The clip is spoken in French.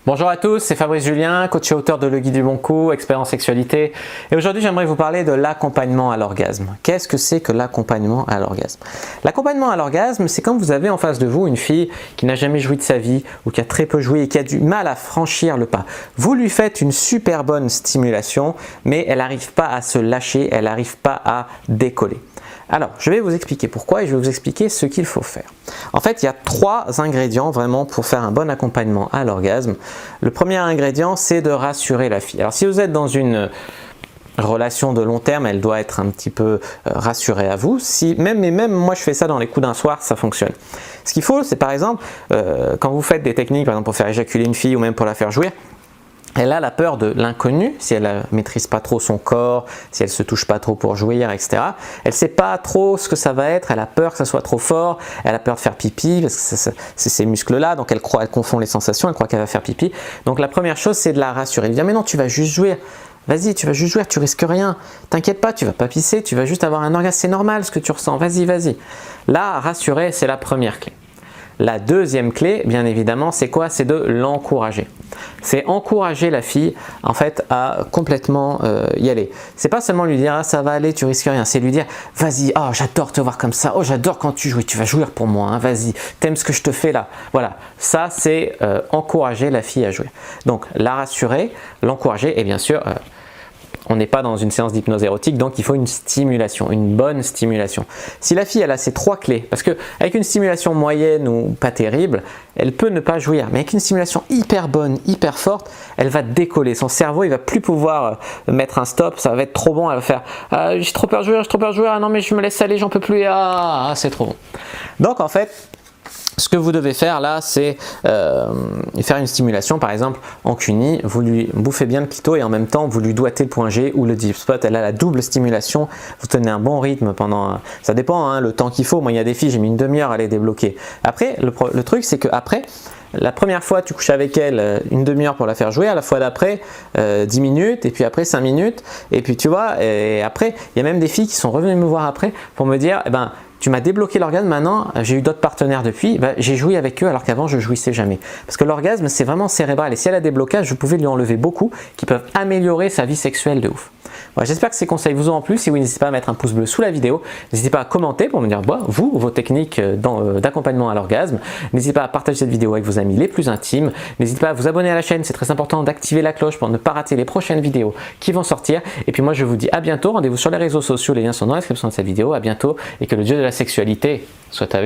Bonjour à tous, c'est Fabrice Julien, coach et auteur de Le Guide du Bon Coup, expert en sexualité. Et aujourd'hui, j'aimerais vous parler de l'accompagnement à l'orgasme. Qu'est-ce que c'est que l'accompagnement à l'orgasme? L'accompagnement à l'orgasme, c'est quand vous avez en face de vous une fille qui n'a jamais joui de sa vie ou qui a très peu joué et qui a du mal à franchir le pas. Vous lui faites une super bonne stimulation, mais elle n'arrive pas à se lâcher, elle n'arrive pas à décoller. Alors, je vais vous expliquer pourquoi et je vais vous expliquer ce qu'il faut faire. En fait, il y a 3 ingrédients vraiment pour faire un bon accompagnement à l'orgasme. Le premier ingrédient, c'est de rassurer la fille. Alors, si vous êtes dans une relation de long terme, elle doit être un petit peu rassurée à vous. Même moi, je fais ça dans les coups d'un soir, ça fonctionne. Ce qu'il faut, c'est par exemple, quand vous faites des techniques, par exemple pour faire éjaculer une fille ou même pour la faire jouir, elle a la peur de l'inconnu, si elle ne maîtrise pas trop son corps, si elle ne se touche pas trop pour jouir, etc. Elle ne sait pas trop ce que ça va être, elle a peur que ça soit trop fort, elle a peur de faire pipi, parce que c'est ces muscles-là, donc elle confond les sensations, elle croit qu'elle va faire pipi. Donc la première chose, c'est de la rassurer. Elle lui dit « mais non, tu vas juste jouir, vas-y, tu vas juste jouir, tu risques rien, t'inquiète pas, tu vas pas pisser, tu vas juste avoir un orgasme, c'est normal ce que tu ressens, vas-y, vas-y ». Là, rassurer, c'est la première clé. La deuxième clé, bien évidemment, c'est quoi? C'est de l'encourager. C'est encourager la fille en fait à complètement y aller. C'est pas seulement lui dire ah, ça va aller, tu risques rien. C'est lui dire vas-y, oh j'adore te voir comme ça, oh j'adore quand tu joues, tu vas jouir pour moi, hein, vas-y, t'aimes ce que je te fais là. Voilà, ça c'est encourager la fille à jouer. Donc la rassurer, l'encourager et bien sûr on n'est pas dans une séance d'hypnose érotique, donc il faut une stimulation, une bonne stimulation. Si la fille elle a ces 3 clés, parce qu'avec une stimulation moyenne ou pas terrible, elle peut ne pas jouir, mais avec une stimulation hyper bonne, hyper forte, elle va décoller. Son cerveau il va plus pouvoir mettre un stop, ça va être trop bon, elle va faire j'ai trop peur de jouir, ah non mais je me laisse aller, j'en peux plus, c'est trop bon. Donc en fait, ce que vous devez faire là, c'est faire une stimulation, par exemple en cuni, vous lui bouffez bien le clito et en même temps vous lui doigtez le point G ou le deep spot, elle a la double stimulation, vous tenez un bon rythme pendant, ça dépend hein, le temps qu'il faut, moi il y a des filles, j'ai mis une demi-heure à les débloquer. Après, le truc c'est que après, la première fois tu couches avec elle une demi-heure pour la faire jouer, à la fois d'après 10 minutes et puis après 5 minutes et puis tu vois, et après il y a même des filles qui sont revenues me voir après pour me dire, eh ben, tu m'as débloqué l'orgasme, maintenant j'ai eu d'autres partenaires depuis, j'ai joui avec eux alors qu'avant je jouissais jamais. Parce que l'orgasme c'est vraiment cérébral et si elle a des blocages, vous pouvez lui enlever beaucoup qui peuvent améliorer sa vie sexuelle de ouf. Voilà, j'espère que ces conseils vous ont plu. Si oui, n'hésitez pas à mettre un pouce bleu sous la vidéo. N'hésitez pas à commenter pour me dire vos techniques d'accompagnement à l'orgasme. N'hésitez pas à partager cette vidéo avec vos amis les plus intimes. N'hésitez pas à vous abonner à la chaîne, c'est très important d'activer la cloche pour ne pas rater les prochaines vidéos qui vont sortir. Et puis moi je vous dis à bientôt, rendez-vous sur les réseaux sociaux, les liens sont dans la description de cette vidéo. À bientôt et que le dieu de la sexualité soit avec vous.